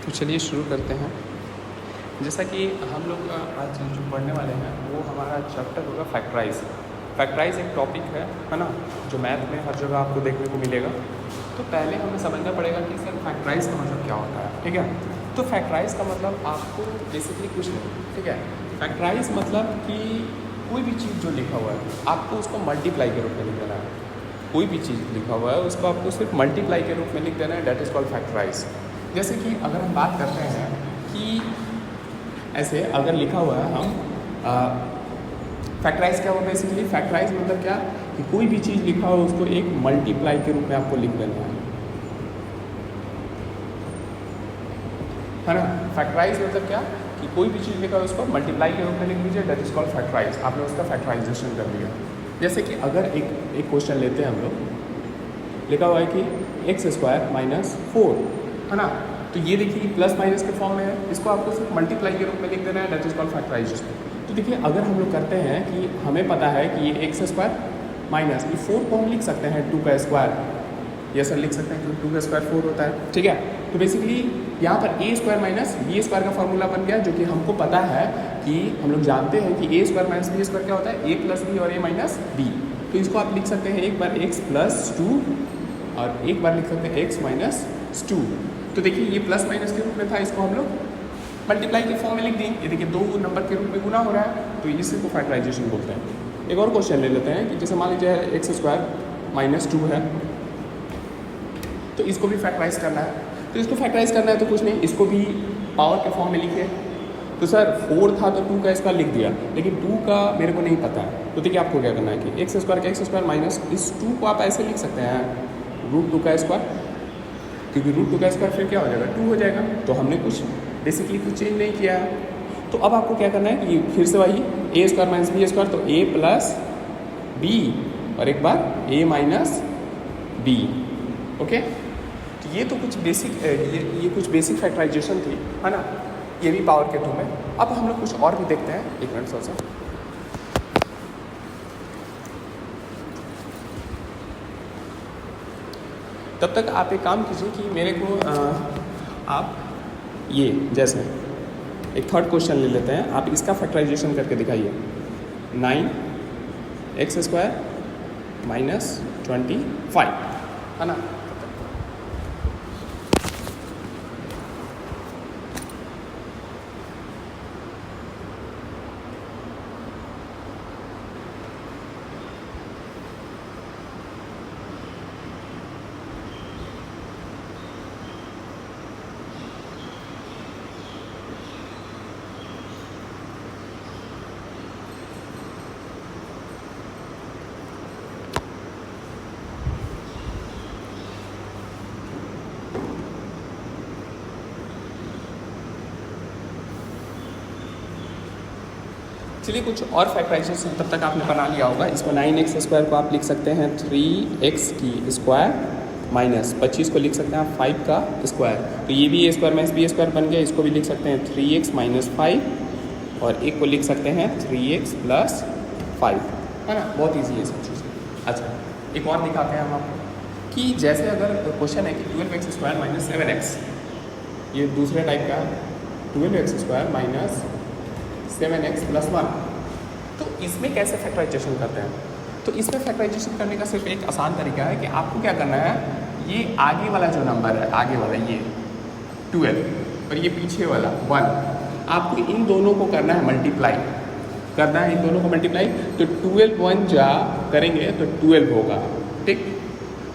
तो चलिए शुरू करते हैं। जैसा कि हम लोग आज जो पढ़ने वाले हैं वो हमारा चैप्टर होगा फैक्टराइज। फैक्टराइज एक टॉपिक है ना, जो मैथ में हर जगह आपको देखने को मिलेगा। तो पहले हमें समझना पड़ेगा कि सर फैक्टराइज का मतलब क्या होता है, ठीक है। तो फैक्टराइज का मतलब आपको बेसिकली कुछ नहीं, ठीक है। फैक्टराइज मतलब कि कोई भी चीज़ जो लिखा हुआ है आपको उसको मल्टीप्लाई के रूप में लिख देना है। कोई भी चीज़ लिखा हुआ है उसको आपको सिर्फ मल्टीप्लाई के रूप में लिख देना है, डेट इज़ कॉल्ड फैक्टराइज। जैसे कि अगर हम बात करते हैं कि ऐसे अगर लिखा हुआ है हम फैक्टराइज क्या हुआ, बेसिकली फैक्टराइज मतलब क्या कि कोई भी चीज़ लिखा हो उसको एक मल्टीप्लाई के रूप में आपको लिख देना है ना। फैक्टराइज मतलब क्या कि कोई भी चीज़ लिखा हो उसको मल्टीप्लाई के रूप में लिख लीजिए, डेट इज कॉल्ड फैक्टराइज। आपने उसका फैक्टराइजेशन कर लिया। जैसे कि अगर एक क्वेश्चन लेते हैं हम लोग, लिखा हुआ है कि x² - 4 है ना। तो ये देखिए प्लस माइनस के फॉर्म में है, इसको आपको सिर्फ मल्टीप्लाई के रूप में लिख देना है, डेट इज कॉल्ड फैक्टराइजेशन। तो देखिए अगर हम लोग करते हैं कि हमें पता है कि ये x² माइनस ये 4 को हम लिख सकते हैं 2 का स्क्वायर, ये सर लिख सकते हैं क्योंकि 2 का स्क्वायर 4 होता है, ठीक है। तो बेसिकली यहाँ पर a² - b² का फॉर्मूला बन गया, जो कि हमको पता है कि हम लोग जानते हैं कि a² - b² क्या होता है, a + b और a - b। तो इसको आप लिख सकते हैं एक बार x + 2 और एक बार लिख सकते हैं x - 2। तो देखिए ये प्लस माइनस के रूप में था, इसको हम लोग मल्टीप्लाई के फॉर्म में लिख दें। ये देखिए 2 नंबर के रूप में गुना हो रहा है, तो इसी को फैक्टराइजेशन बोलते हैं। एक और क्वेश्चन ले लेते हैं कि जैसे मान लीजिए x² - 2 है, तो इसको भी फैक्टराइज करना है। तो इसको फैक्टराइज करना है तो कुछ नहीं, इसको भी पावर के फॉर्म में लिखे। तो सर 4 था तो 2 का स्क्वायर लिख दिया, लेकिन 2 का मेरे को नहीं पता है। तो देखिए आपको क्या करना है कि x² का x² माइनस इस 2 को आप ऐसे लिख सकते हैं √2 का स्क्वायर, क्योंकि √2 का स्क्वायर फिर क्या हो जाएगा 2 हो जाएगा। तो हमने कुछ बेसिकली कुछ चेंज नहीं किया है। तो अब आपको क्या करना है कि फिर से वही a² - b², तो a + b और एक बार a - b, ओके। तो ये तो कुछ बेसिक ये कुछ बेसिक फैक्टराइजेशन थी, है ना। ये भी पावर के 2 में। अब हम लोग कुछ और भी देखते हैं, एक मिनट सोचा। तब तक आप एक काम कीजिए कि मेरे को आप ये जैसे एक थर्ड क्वेश्चन ले लेते हैं, आप इसका फैक्टराइजेशन करके दिखाइए। 9x² - 25 है ना। चलिए कुछ और फैक्टराइजेशन तब तक आपने बना लिया होगा। इसको 9x² को आप लिख सकते हैं 3x² माइनस 25 को लिख सकते हैं आप 5 का स्क्वायर। तो ये भी a² - b² बन गया, इसको भी लिख सकते हैं 3x - 5 और एक को लिख सकते हैं 3x + 5, है ना। बहुत ईजी है सब चीज़। अच्छा एक और दिखाते हैं हम आपको कि जैसे अगर क्वेश्चन है कि 12x² - 7x, ये दूसरे टाइप का 12x² - 7x + 1। तो इसमें कैसे फैक्टराइजेशन करते हैं? तो इसमें फैक्टराइजेशन करने का सिर्फ एक आसान तरीका है कि आपको क्या करना है, ये आगे वाला जो नंबर है, आगे वाला ये 12 और ये पीछे वाला 1, आपको इन दोनों को करना है मल्टीप्लाई, करना है इन दोनों को मल्टीप्लाई। तो 12 1 जा करेंगे तो 12 होगा, ठीक।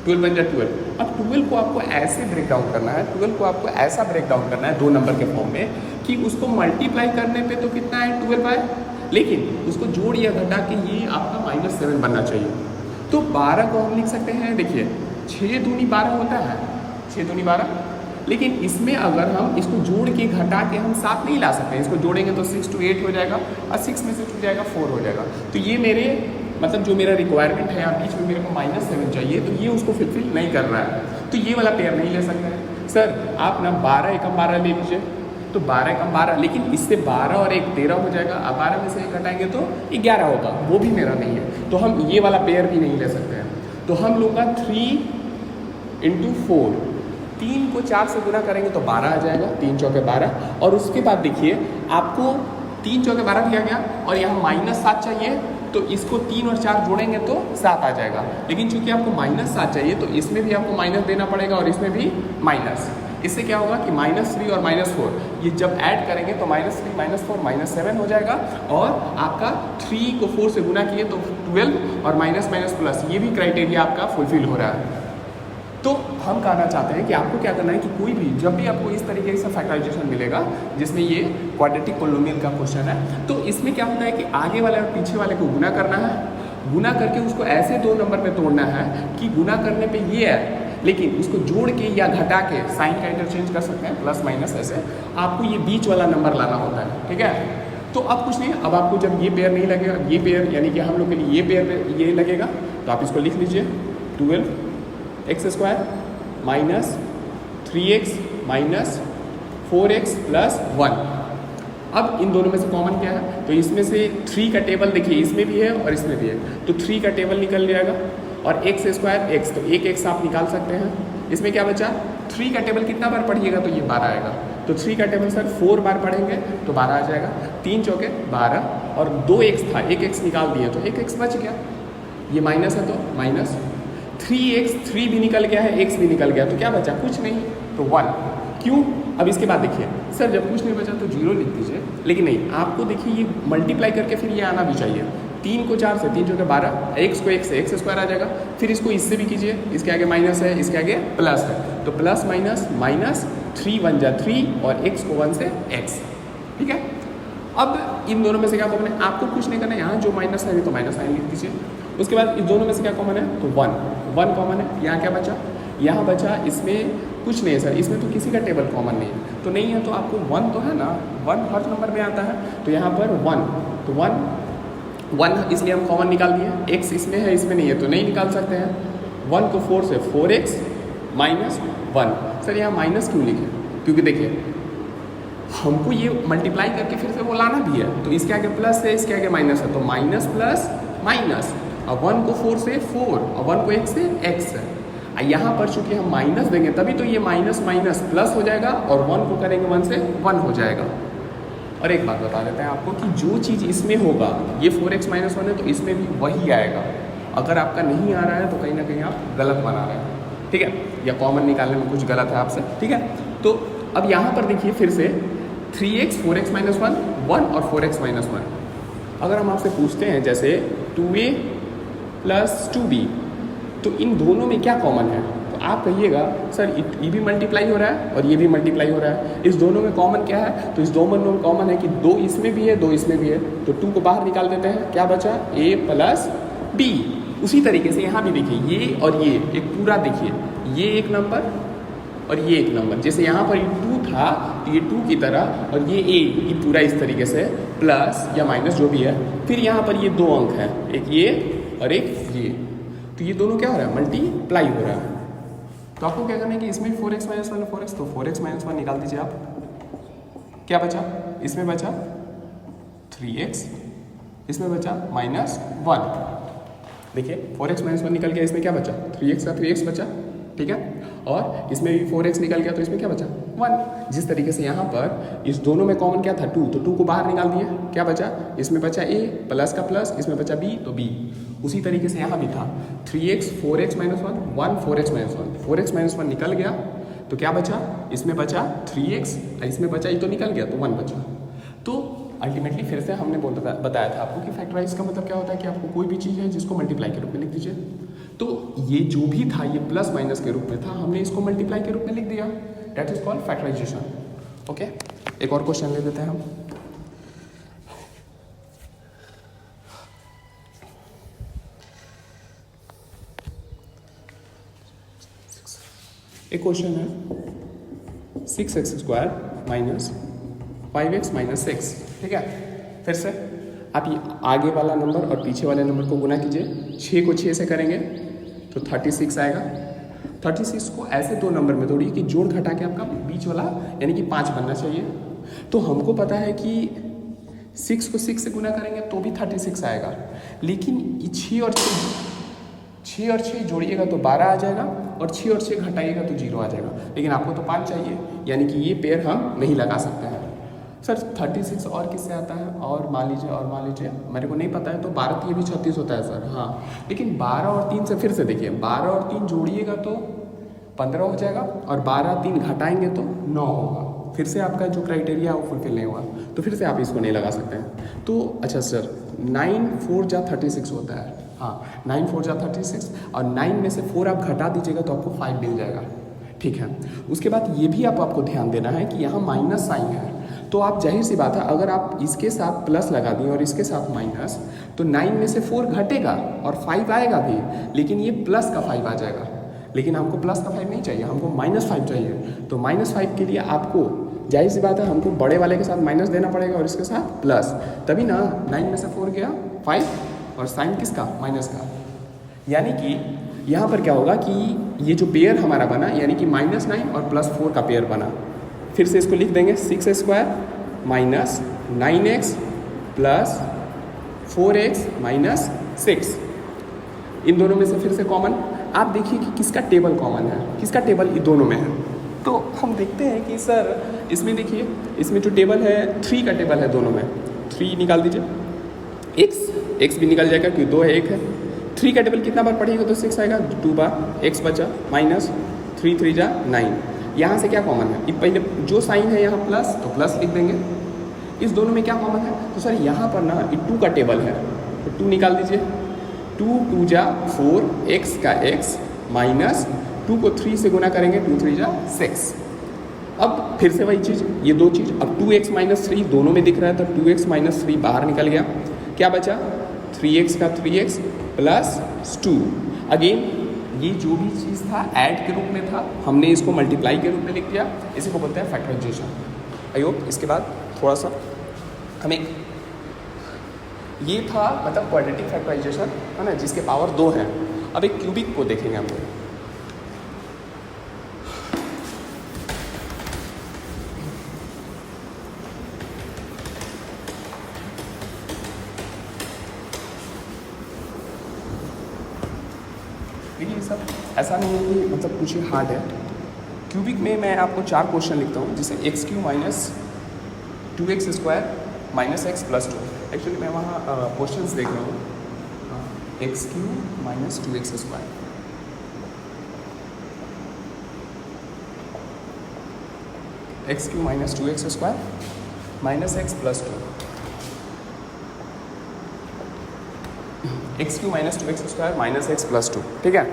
12 1 जा 12। अब 12 को आपको ऐसे ब्रेक डाउन करना है, 12 को आपको ऐसा ब्रेक डाउन करना है 2 नंबर के फॉर्म में कि उसको मल्टीप्लाई करने पे तो कितना है 12 आए, लेकिन उसको जोड़ या घटा के ये आपका -7 बनना चाहिए। तो 12 को हम लिख सकते हैं, देखिए 6 दूनी 12 होता है, 6 दूनी 12, लेकिन इसमें अगर हम इसको जोड़ के घटा के हम 7 नहीं ला सकते। इसको जोड़ेंगे तो 6 to 8 हो जाएगा और 6 में से 2 जाएगा 4 हो जाएगा। तो ये मेरे मतलब जो मेरा रिक्वायरमेंट है यहाँ बीच में मेरे को -7 चाहिए, तो ये उसको फुलफिल नहीं कर रहा है, तो ये वाला पेयर नहीं ले सकते हैं। सर आप ना 12 एकम 12 ले लीजिए, तो 12 एकम 12, लेकिन इससे 12 और 1 13 हो जाएगा। अब 12 में से 1 घटाएंगे तो 11 होगा, वो भी मेरा नहीं है, तो हम ये वाला पेयर भी नहीं ले सकते हैं। तो हम लोग का 3 × 4 3 को 4 से गुना करेंगे तो 12 आ जाएगा, 3 चौके 12। और उसके बाद देखिए आपको 3 चौके 12 दिया गया और यहाँ -7 चाहिए, तो इसको 3 और 4 जोड़ेंगे तो 7 आ जाएगा। लेकिन चूंकि आपको -7 चाहिए तो इसमें भी आपको माइनस देना पड़ेगा और इसमें भी माइनस। इससे क्या होगा कि -3 और -4 ये जब ऐड करेंगे तो -3 -4 -7 हो जाएगा। और आपका 3 को 4 से गुना किए तो 12 और माइनस प्लस, ये भी क्राइटेरिया आपका फुलफिल हो रहा है। तो हम कहना चाहते हैं कि आपको क्या करना है कि कोई भी जब भी आपको इस तरीके से फैक्टराइजेशन मिलेगा जिसमें ये क्वाड्रेटिक पोलिनोमियल का क्वेश्चन है, तो इसमें क्या होता है कि आगे वाले और पीछे वाले को गुना करना है, गुना करके उसको ऐसे 2 नंबर में तोड़ना है कि गुना करने पे ये है, लेकिन उसको जोड़ के या घटा के साइन का इंटरचेंज कर सकते हैं, प्लस माइनस ऐसे आपको ये बीच वाला नंबर लाना होता है। ठीक है, तो अब कुछ नहीं, अब आपको जब ये पेयर नहीं लगेगा, ये पेयर यानी कि हम लोग के लिए ये पेयर ये लगेगा, तो आप इसको लिख लीजिए 12x² minus 3x minus 4x plus 1। अब इन दोनों में से कॉमन क्या है, तो इसमें से 3 का टेबल देखिए इसमें भी है और इसमें भी है, तो 3 का टेबल निकल जाएगा और x² x, तो एक x आप निकाल सकते हैं। इसमें क्या बचा, 3 का टेबल कितना बार पढ़िएगा तो ये 12 आएगा, तो 3 का टेबल सर 4 बार पढ़ेंगे तो 12 आ जाएगा। 3 चौके 12 और 2x था, एक x निकाल दिए तो एक x बच गया, ये माइनस है तो माइनस 3x, 3 भी निकल गया है, x भी निकल गया, तो क्या बचा, कुछ नहीं, तो 1। क्यों, अब इसके बाद देखिए सर जब कुछ नहीं बचा तो 0 लिख दीजिए, लेकिन नहीं, आपको देखिए ये मल्टीप्लाई करके फिर ये आना भी चाहिए। 3 को 4 से, 3 चौके 12, x को 1 से x² आ जाएगा, फिर इसको इससे भी कीजिए, इसके आगे माइनस है, इसके आगे प्लस है, तो प्लस माइनस 3 1 जा 3 और x को 1 से x। ठीक है, अब इन दोनों में से क्या कॉमन है, आपको कुछ नहीं करना है, यहाँ जो माइनस है तो माइनस साइन लिख दीजिए। उसके बाद इस दोनों में से क्या कॉमन है, तो 1 कॉमन है। यहाँ क्या बचा, यहाँ बचा, इसमें कुछ नहीं है सर, इसमें तो किसी का टेबल कॉमन नहीं है, तो नहीं है तो आपको 1 तो है ना, 1 हर नंबर में आता है, तो यहाँ पर 1, तो 1 इसलिए हम कॉमन निकाल दिए। x इसमें है, इसमें नहीं है, तो नहीं निकाल सकते हैं। 1 को 4 से 4x माइनस 1। सर यहाँ माइनस क्यों लिखे, क्योंकि देखिए हमको ये मल्टीप्लाई करके फिर से वो लाना भी है, तो इसके आगे प्लस है, इसके आगे माइनस है, तो माइनस प्लस माइनस। अब 1 को 4 से 4 और 1 को 1 से x है। यहाँ पर चूंकि हम माइनस देंगे तभी तो ये माइनस प्लस हो जाएगा और 1 को करेंगे 1 से 1 हो जाएगा। और एक बात बता देते हैं आपको कि जो चीज़ इसमें होगा, ये 4x माइनस 1 है तो इसमें भी वही आएगा। अगर आपका नहीं आ रहा है तो कहीं ना कहीं आप गलत बना रहे हैं, ठीक है, या कॉमन निकालने में कुछ गलत है आपसे। ठीक है, तो अब यहाँ पर देखिए फिर से 3x 4x माइनस 1 और 4x माइनस 1। अगर हम आपसे पूछते हैं जैसे 2a प्लस 2b, तो इन दोनों में क्या कॉमन है, तो आप कहिएगा सर ये भी मल्टीप्लाई हो रहा है और ये भी मल्टीप्लाई हो रहा है, इस दोनों में कॉमन क्या है, तो इस दोनों में कॉमन है कि 2 इसमें भी है 2 इसमें भी है, तो 2 को बाहर निकाल देते हैं, क्या बचा, a प्लस b। उसी तरीके से यहाँ भी देखिए ये और ये एक पूरा देखिए, ये एक नंबर और ये एक नंबर, जैसे यहाँ पर ये 2 था तो ये 2 की तरह, और ये a ये पूरा इस तरीके से प्लस या माइनस जो भी है, फिर यहाँ पर ये 2 अंक हैं, एक ये और एक ये, तो ये दोनों क्या हो रहा है, मल्टीप्लाई हो रहा है। तो आपको क्या करना है कि इसमें 4x माइनस 1 4x, तो 4x माइनस 1 निकाल दीजिए आप, क्या बचा, इसमें बचा 3x, इसमें बचा माइनस 1। देखिए 4x माइनस 1 निकल गया, इसमें क्या बचा, 3x का 3x बचा, ठीक है, और इसमें भी 4x निकल गया तो इसमें क्या बचा, 1। जिस तरीके से यहाँ पर इस दोनों में कॉमन क्या था, 2, तो 2 को बाहर निकाल दिए, क्या बचा, इसमें बचा a प्लस का प्लस, इसमें बचा b तो b। उसी तरीके से यहाँ भी था 3x 4x minus 1 4x minus 1, 4x minus 1 निकल गया तो क्या बचा, इसमें बचा 3x, इसमें बचा ये तो निकल गया तो 1 बचा। तो अल्टीमेटली फिर से हमने बताया था आपको कि फैक्टराइज का मतलब क्या होता है कि आपको कोई भी चीज़ है जिसको मल्टीप्लाई के रूप में लिख दीजिए। तो ये जो भी था ये प्लस माइनस के रूप में था, हमने इसको मल्टीप्लाई के रूप में लिख दिया, that is called factorisation. Okay, एक और क्वेश्चन ले लेते हैं हम। एक क्वेश्चन है 6x² माइनस 5x माइनस 6, ठीक है। फिर से आप ये आगे वाला नंबर और पीछे वाले नंबर को गुना कीजिए, 6 को 6 से करेंगे तो 36 आएगा। 36 को ऐसे 2 नंबर में तोड़िए कि जोड़ घटा के आपका बीच वाला यानी कि 5 बनना चाहिए। तो हमको पता है कि 6 को 6 से गुना करेंगे तो भी 36 आएगा, लेकिन 6 और 6 6 और 6 जोड़िएगा तो 12 आ जाएगा, और 6 और 6 घटाइएगा तो 0 आ जाएगा, लेकिन आपको तो 5 चाहिए, यानी कि ये पेयर हम नहीं लगा सकते हैं। सर 36 और किससे आता है, और मान लीजिए मेरे को नहीं पता है, तो 12 ये भी 36 होता है सर, हाँ, लेकिन 12 और 3 से फिर से देखिए, 12 और 3 जोड़िएगा तो 15 हो जाएगा, और 12 3 घटाएंगे तो 9 होगा। फिर से आपका जो क्राइटेरिया है वो फुलफिल नहीं हुआ, तो फिर से आप इसको नहीं लगा सकते हैं। तो अच्छा सर 9 4 जा 36 होता है, हाँ 9 4 जा 36, और 9 में से 4 आप घटा दीजिएगा तो आपको 5 मिल जाएगा, ठीक है। उसके बाद ये भी आपको ध्यान देना है कि यहाँ माइनस साइन है, तो आप जाहिर सी बात है अगर आप इसके साथ प्लस लगा दें और इसके साथ माइनस, तो 9 में से 4 घटेगा और 5 आएगा भी, लेकिन ये प्लस का 5 आ जाएगा, लेकिन हमको प्लस का 5 नहीं चाहिए, हमको -5 चाहिए। तो -5 के लिए आपको जाहिर सी बात है हमको बड़े वाले के साथ माइनस देना पड़ेगा और इसके साथ प्लस, तभी ना 9 में से 4 गया 5, और साइन किसका, माइनस का। यानी कि यहाँ पर क्या होगा कि ये जो पेयर हमारा बना, यानी कि -9 और +4 का पेयर बना। फिर से इसको लिख देंगे 6² minus 9x plus 4x minus 6। इन दोनों में से फिर से कॉमन, आप देखिए कि किसका टेबल कॉमन है, किसका टेबल इन दोनों में है। तो हम देखते हैं कि सर इसमें देखिए, इसमें जो टेबल है 3 का टेबल है दोनों में, 3 निकाल दीजिए, x भी निकल जाएगा क्योंकि 2 है 1 है। 3 का टेबल कितना बार पढ़िएगा तो 6 आएगा, 2 बार, x बचा माइनस 3 3 जा 9। यहाँ से क्या कॉमन है, पहले जो साइन है यहाँ प्लस, तो प्लस लिख देंगे। इस दोनों में क्या कॉमन है, तो सर यहाँ पर ना 2 का टेबल है, तो 2 निकाल दीजिए, 2 2 जा 4, x का x माइनस 2 को 3 से गुना करेंगे, 2 3 जा 6। अब फिर से वही चीज़, ये दो चीज़, अब 2x माइनस 3 दोनों में दिख रहा है, तो 2x माइनस 3 बाहर निकल गया, क्या बचा 3x का 3x प्लस 2। अगेन ये जो भी चीज़ था ऐड के रूप में था, हमने इसको मल्टीप्लाई के रूप में लिख दिया, इसी को बोलते हैं फैक्टराइजेशन। आई होप इसके बाद थोड़ा सा हमें, ये था मतलब क्वाड्रेटिक फैक्टराइजेशन है ना, जिसके पावर 2 हैं। अब एक क्यूबिक को देखेंगे हम लोग। देखिए सब ऐसा नहीं है कि मतलब कुछ हार्ड है। क्यूबिक में मैं आपको 4 क्वेश्चन लिखता हूँ, जिसे x³ minus 2x² minus x plus 2। Actually मैं वहाँ क्वेश्चंस देख रहा हूँ, x³ minus 2x², x³ minus 2x² minus x plus 2, x³ minus 2x² minus x plus 2, ठीक है।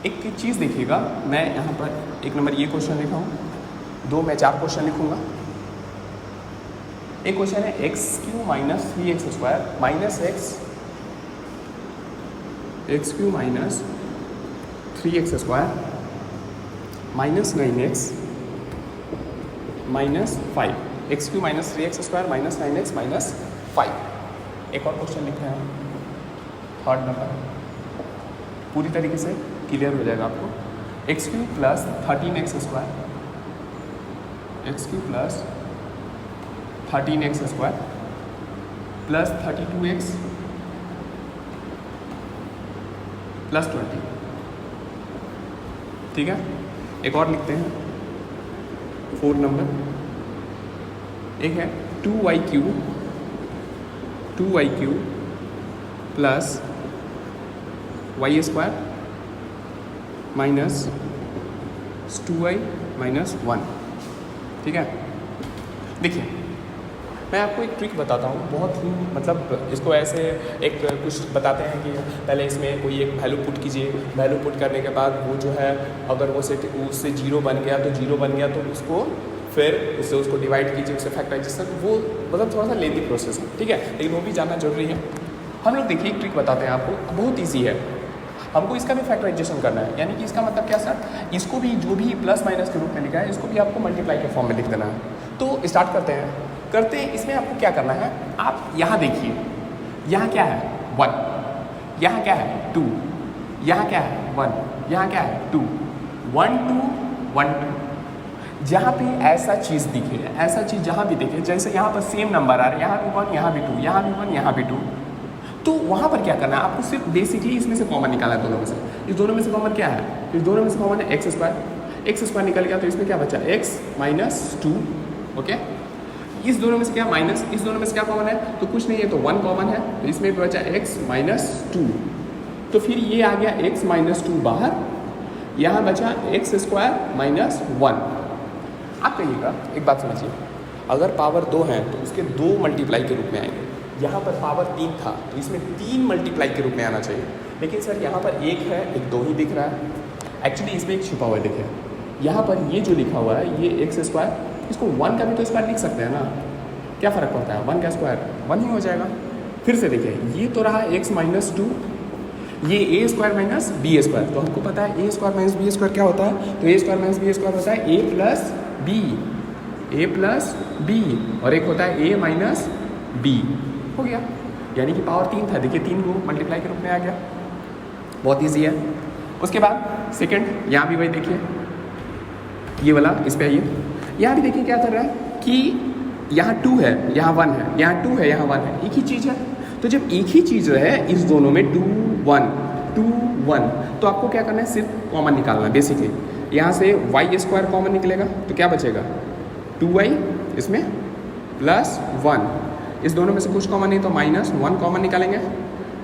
एक चीज़ देखिएगा, मैं यहाँ पर 1 नंबर ये क्वेश्चन लिखा हूँ, 2 मैं 4 क्वेश्चन लिखूँगा। एक क्वेश्चन है x³ minus 3x² minus x³ minus 3x² minus 9x minus 5, x³ minus 3x² minus 9x minus 5। एक और क्वेश्चन लिखा है 3rd नंबर, पूरी तरीके से क्लियर हो जाएगा आपको। x³ plus 13x² x³ plus 13x² plus 32x plus 20, ठीक है। एक और लिखते हैं 4 नंबर, एक है 2y³ plus y² minus 2y minus 1, ठीक है। देखिए मैं आपको एक ट्रिक बताता हूँ, बहुत ही मतलब इसको ऐसे एक कुछ बताते हैं कि पहले इसमें कोई एक वैल्यू पुट कीजिए, वैल्यू पुट करने के बाद वो जो है अगर वो सेट उससे 0 बन गया तो 0 बन गया तो उसको फिर उसको डिवाइड कीजिए, उससे फैक्टराइजेशन, वो मतलब थोड़ा सा लेंथी प्रोसेस है, ठीक है, लेकिन वो भी जानना जरूरी है। हम लोग देखिए एक ट्रिक बताते हैं आपको, बहुत ईजी है। हमको इसका भी फैक्टराइजेशन करना है, यानी कि इसका मतलब क्या सर, इसको भी जो भी प्लस माइनस के रूप में लिखा है इसको भी आपको मल्टीप्लाई के फॉर्म में लिख देना है। तो स्टार्ट करते हैं। इसमें आपको क्या करना है, आप यहाँ देखिए, यहाँ क्या है 1, यहाँ क्या है 2, यहाँ क्या है 1, यहाँ क्या है 2, 1 2 1 2। जहाँ भी ऐसा चीज़ दिखे, ऐसा चीज़ जहाँ भी दिखे, जैसे यहाँ पर सेम नंबर आ रहा है, यहाँ भी 1 यहाँ भी 2, यहाँ भी 1 यहाँ भी 2, तो वहाँ पर क्या करना है आपको, सिर्फ बेसिकली इसमें से कॉमन निकालना है दोनों में से। इस दोनों में से कॉमन क्या है, इस दोनों में से कॉमन है एक्स स्क्वायर निकल गया, तो इसमें क्या बचा एक्स माइनस 2। ओके, इस दोनों में से क्या माइनस, इस दोनों में से क्या कॉमन है, तो कुछ नहीं है, तो 1 कॉमन है, तो इसमें बचा एक्स माइनस 2। तो फिर ये आ गया एक्स माइनस 2 बाहर, यहाँ बचा एक्स स्क्वायर माइनस 1। आप कहिएगा एक बात समझिए, अगर पावर 2 है तो उसके 2 मल्टीप्लाई के रूप में आएंगे। यहाँ पर पावर 3 था तो इसमें 3 मल्टीप्लाई के रूप में आना चाहिए, लेकिन सर यहाँ पर 1 है, एक 2 ही दिख रहा है। एक्चुअली इसमें एक छुपा हुआ है, देखिए यहाँ पर ये जो लिखा हुआ है ये एक्स स्क्वायर, इसको 1 का भी तो स्क्वायर लिख सकते हैं ना, क्या फ़र्क पड़ता है, 1 का स्क्वायर 1 ही हो जाएगा। फिर से देखिए ये तो रहा एक्स माइनस 2, ये ए स्क्वायर माइनस बी स्क्वायर, तो हमको पता है ए स्क्वायर माइनस बी स्क्वायर क्या होता है, तो ए स्क्वायर माइनस बी स्क्वायर होता है ए प्लस बी, और एक होता है ए माइनस बी। हो गया, यानी कि पावर 3 था, देखिए 3 को मल्टीप्लाई के रूप में आ गया, बहुत ईजी है। उसके बाद सेकंड, यहाँ भी वही देखिए, ये वाला इस पे आइए, यहाँ भी देखिए क्या कर रहा है कि यहाँ 2 है, यहाँ 1 है, यहाँ 2 है, यहाँ 1 है, एक ही चीज़ है। तो जब एक ही चीज़ है इस दोनों में 2 1, तो आपको क्या करना है, सिर्फ कॉमन निकालना है बेसिकली। यहाँ से वाई स्क्वायर कॉमन निकलेगा तो क्या बचेगा 2y, इसमें प्लस 1, इस दोनों में से कुछ कॉमन नहीं तो माइनस 1 कॉमन निकालेंगे,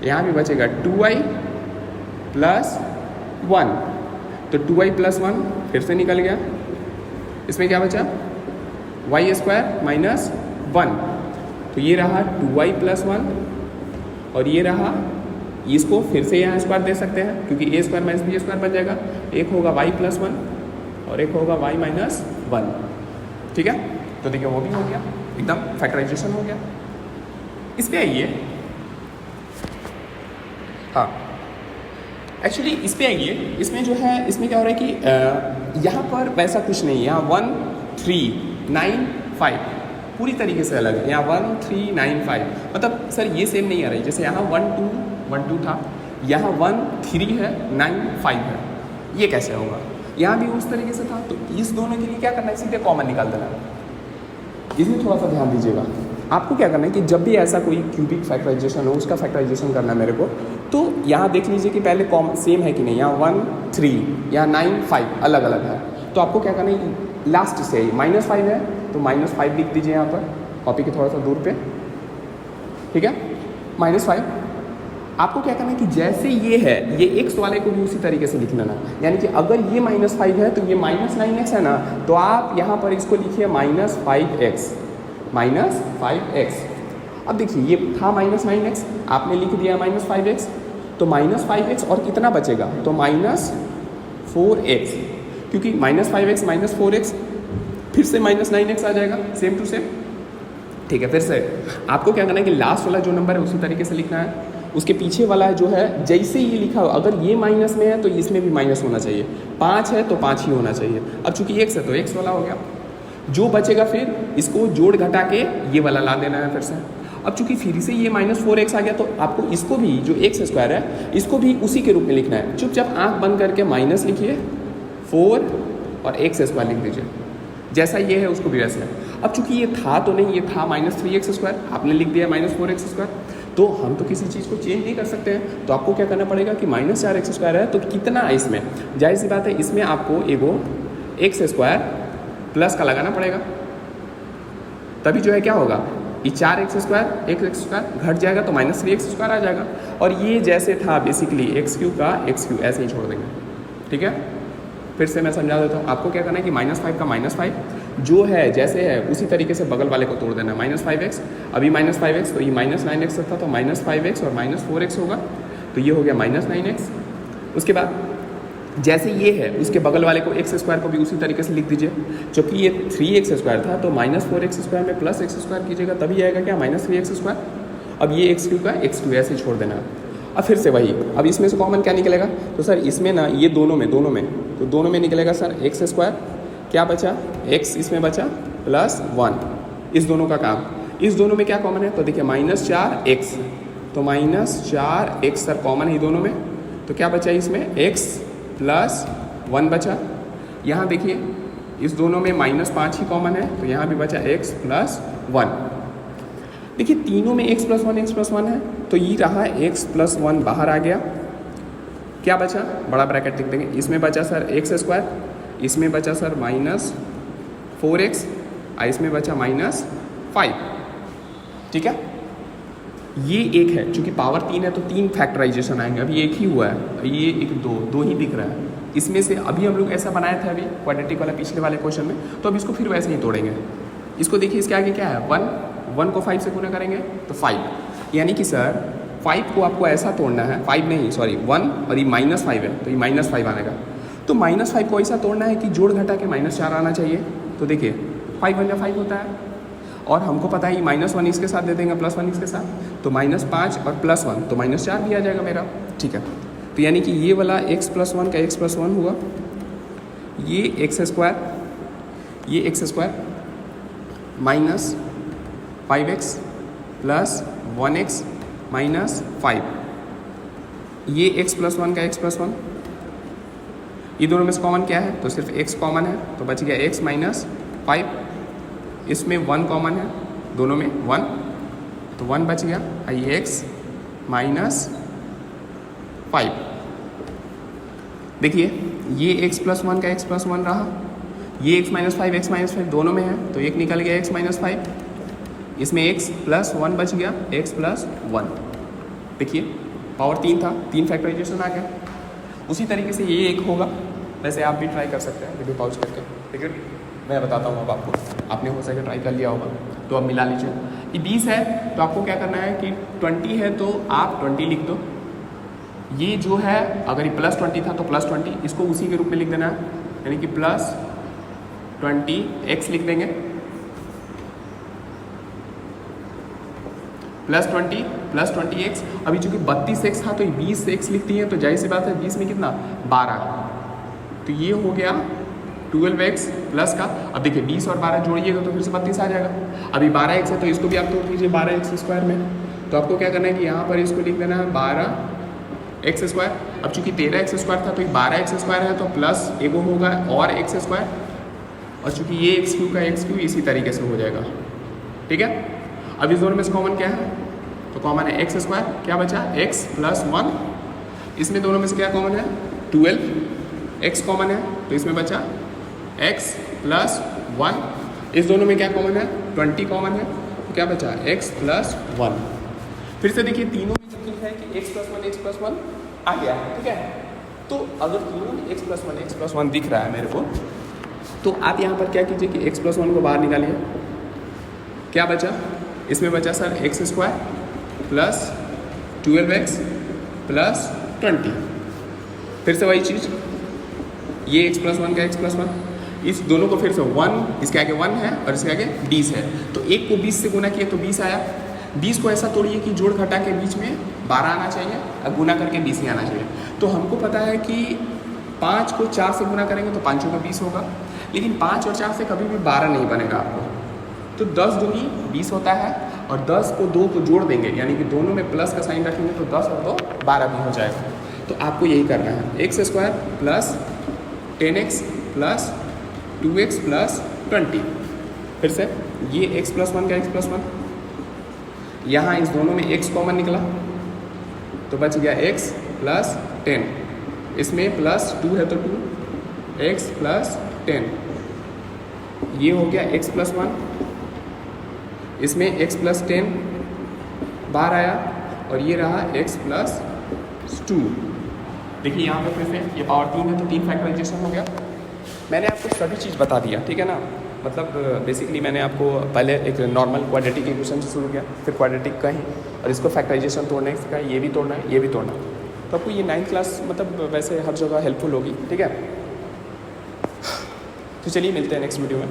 यहाँ भी बचेगा 2y प्लस 1, तो 2y प्लस 1 फिर से निकल गया, इसमें क्या बचा वाई स्क्वायर माइनस 1, तो ये रहा 2y प्लस 1, और ये रहा, इसको फिर से यहाँ स्क्वायर दे सकते हैं क्योंकि ए स्क्वायर माइनस बी स्क्वायर बन जाएगा, एक होगा y प्लस 1 और एक होगा y माइनस 1। ठीक है, तो देखिए वो भी हो गया, एकदम फैक्टराइजेशन हो गया। इस पे आइए, हाँ एक्चुअली इस पे आइए, इसमें जो है इसमें क्या हो रहा है कि यहाँ पर वैसा कुछ नहीं है, यहाँ 1 3 9 5 पूरी तरीके से अलग है, यहाँ 1 3 9 5, मतलब सर ये सेम नहीं आ रही, जैसे यहाँ 1 2 था, यहाँ 1 3 है 9 5 है, ये कैसे होगा, यहाँ भी उस तरीके से था। तो इस दोनों के लिए क्या करना है, सीधे कॉमन निकाल देना है। इसमें थोड़ा सा ध्यान दीजिएगा, आपको क्या करना है कि जब भी ऐसा कोई क्यूबिक फैक्टराइजेशन हो उसका फैक्टराइजेशन करना है मेरे को, तो यहाँ देख लीजिए कि पहले कॉमन सेम है कि नहीं, यहाँ 1 3 यहाँ 9 5 अलग अलग है, तो आपको क्या करना है लास्ट से -5 है तो -5 लिख दीजिए यहाँ पर कॉपी के थोड़ा सा दूर पे, ठीक है -5। आपको क्या करना है कि जैसे ये है ये x वाले को भी उसी तरीके से लिख लेना, यानी कि अगर ये -5 है तो ये -9x है ना, तो आप यहाँ पर इसको लिखिए -5x। अब देखिए ये था -9x, आपने लिख दिया -5x, तो -5x और कितना बचेगा, तो -4x, क्योंकि -5x -4x फिर से -9x आ जाएगा, सेम टू सेम। ठीक है, फिर से आपको क्या करना है कि लास्ट वाला जो नंबर है उसी तरीके से लिखना है, उसके पीछे वाला जो है जैसे ये लिखा हो, अगर ये माइनस में है तो इसमें भी माइनस होना चाहिए, 5 है तो 5 ही होना चाहिए। अब चूंकि x है तो x वाला हो गया, जो बचेगा फिर इसको जोड़ घटा के ये वाला ला देना है फिर से। अब चूंकि फिर से ये -4x आ गया तो आपको इसको भी जो x स्क्वायर है इसको भी उसी के रूप में लिखना है, चुपचाप आँख बंद करके माइनस लिखिए 4 और x स्क्वायर लिख दीजिए, जैसा ये है उसको भी वैसे है। अब चूंकि ये था तो नहीं, ये था -3x स्क्वायर, आपने लिख दिया -4x स्क्वायर, तो हम तो किसी चीज़ को चेंज नहीं कर सकते हैं, तो आपको क्या करना पड़ेगा कि -4x स्क्वायर है तो कितना है इसमें, जाहिर सी बात है इसमें आपको एगो x स्क्वायर प्लस का लगाना पड़ेगा, तभी जो है क्या होगा, ये 4x स्क्वायर x स्क्वायर घट जाएगा तो -3x स्क्वायर आ जाएगा, और ये जैसे था बेसिकली x³ का x³ ऐसे ही छोड़ देंगे। ठीक है, फिर से मैं समझा देता हूँ, आपको क्या करना है कि -5 का -5 जो है जैसे है उसी तरीके से बगल वाले को तोड़ देना है, -5x अभी -5x तो ये -9x था तो -5x और -4x होगा, तो ये हो गया -9x। उसके बाद जैसे ये है उसके बगल वाले को x स्क्वायर को भी उसी तरीके से लिख दीजिए, क्योंकि ये 3x स्क्वायर था तो -4x स्क्वायर में प्लस x स्क्वायर कीजिएगा तभी आएगा क्या -3x स्क्वायर। अब ये x³ का x² ऐसे ही छोड़ देना है। अब फिर से वही, अब इसमें से कॉमन क्या निकलेगा, तो सर इसमें ना ये दोनों में निकलेगा सर x स्क्वायर, क्या बचा x इसमें बचा प्लस 1, इस दोनों का काम, इस दोनों में क्या कॉमन है, तो देखिए -4x, तो -4x सर कॉमन है ये दोनों में, तो क्या बचा इसमें x प्लस 1 बचा। यहाँ देखिए इस दोनों में -5 ही कॉमन है तो यहाँ भी बचा x प्लस 1। देखिए तीनों में x + 1 है, तो ये रहा x + 1 बाहर आ गया, क्या बचा, बड़ा ब्रैकेट लिख देंगे, इसमें बचा सर x², इसमें बचा सर -4x, और इसमें बचा -5, ठीक है। ये एक है, चूंकि पावर 3 है तो 3 फैक्टराइजेशन आएंगे, अभी एक ही हुआ है, ये एक दो ही दिख रहा है। इसमें से अभी हम लोग ऐसा बनाया था अभी क्वाड्रेटिक वाला पिछले वाले क्वेश्चन में, तो अब इसको फिर वैसे ही तोड़ेंगे। इसको देखिए, इसके आगे क्या है, 1 को 5 से गुना करेंगे तो 5, यानी कि सर 5 को आपको ऐसा तोड़ना है, 5 नहीं सॉरी 1, और ये -5 है तो ये -5 आएगा। तो -5 को ऐसा तोड़ना है कि जोड़ घटा के -4 आना चाहिए। तो देखिए 5 × 5 होता है, और हमको पता है ये -1 इसके साथ दे देंगे, +1 इसके साथ, तो -5 और +1 तो -4 भी आ जाएगा मेरा, ठीक है। तो यानी कि ये वाला x + 1 का x + 1 हुआ, ये x² ये x² -5x + 1x -5, ये x + 1 का x + 1, ये दोनों में से कॉमन क्या है, तो सिर्फ x कॉमन है, तो बच गया x -5, इसमें 1 कॉमन है, दोनों में 1, तो 1 बच गया, ये x -5। देखिए ये x + 1 का x + 1 रहा, ये x -5 दोनों में है, तो एक निकल गया x -5, इसमें x + 1 बच गया, x + 1। देखिए पावर 3 था, 3 फैक्टराइजेशन आ गया। उसी तरीके से ये एक होगा, वैसे आप भी ट्राई कर सकते हैं वीडियो पॉज करके, ठीक है। मैं बताता हूँ अब आपको, आपने हो सके ट्राई कर लिया होगा, तो अब मिला लीजिए। ये 20 है तो आपको क्या करना है कि 20 है तो आप 20 लिख दो, ये जो है अगर ये +20 था तो +20, इसको उसी के रूप में लिख देना है, यानी कि +20x लिख देंगे, +20 +20x। अभी चूंकि 32x था तो ये 20x लिखती है, तो जाहिर सी बात है 20 में कितना 12, तो ये हो गया 12x प्लस का। अब देखिए 20 और 12 जोड़िएगा तो फिर से 32 आ जाएगा। अभी 12x है तो इसको भी आप तोड़ लीजिए 12x² में, तो आपको क्या करना है कि यहाँ पर इसको लिख देना है 12x²। अब चूंकि 13x² था तो ये 12x² है, तो प्लस एगो होगा और x², और चूंकि ये x³ का x³ इसी तरीके से हो जाएगा, ठीक है। अब इस दोनों में से कॉमन क्या है, तो कॉमन है x², क्या बचा x + 1, इसमें दोनों में से क्या कॉमन है 12x कॉमन है, तो इसमें बचा x + 1, इस दोनों में क्या कॉमन है 20 कॉमन है, तो क्या बचा x + 1। फिर से देखिए तीनों में जो है कि x + 1 आ गया है, ठीक है। तो अगर तीनों में x + 1 दिख रहा है मेरे को, तो आप यहाँ पर क्या कीजिए कि x + 1 को बाहर निकालिए, क्या बचा, इसमें बचा सर x² + 12x + 20। फिर से वही चीज़, ये x + 1 का x + 1, इस दोनों को फिर से 1, इसके आगे 1 है और इसके आगे 20 है, तो 1 को 20 से गुना किया तो 20 आया। 20 को ऐसा तोड़िए कि जोड़ घटा के बीच में 12 आना चाहिए और गुना करके 20 ही आना चाहिए। तो हमको पता है कि 5 को 4 से गुना करेंगे तो 5 का 20 होगा, लेकिन 5 और 4 से कभी भी 12 नहीं बनेगा आपको, तो 10 दूनी 20 होता है, और 10 को 2 को जोड़ देंगे, यानी कि दोनों में प्लस का साइन रखेंगे तो 10 और 2 12 भी हो जाएगा। तो आपको यही करना है, x² + 10x + 2x + 20। फिर से ये x + 1 का x + 1, यहाँ इस दोनों में x कॉमन निकला तो बच गया x + 10, इसमें +2 है तो 2x + 10, ये हो गया x + 1, इसमें x + 10 बाहर आया, और ये रहा x + 2। देखिए यहाँ पे फिर से ये पावर 3 है तो 3 फैक्टराइजेशन हो गया। मैंने आपको सभी चीज़ बता दिया, ठीक है ना। मतलब बेसिकली मैंने आपको पहले एक नॉर्मल क्वाड्रेटिक इक्वेशन से शुरू किया, फिर क्वाड्रेटिक का ही, और इसको फैक्टराइजेशन तोड़ने का, ये भी तोड़ना है, ये भी तोड़ना है। तो आपको ये 9th क्लास मतलब वैसे हर जगह हेल्पफुल होगी, ठीक है। तो चलिए मिलते हैं नेक्स्ट वीडियो में।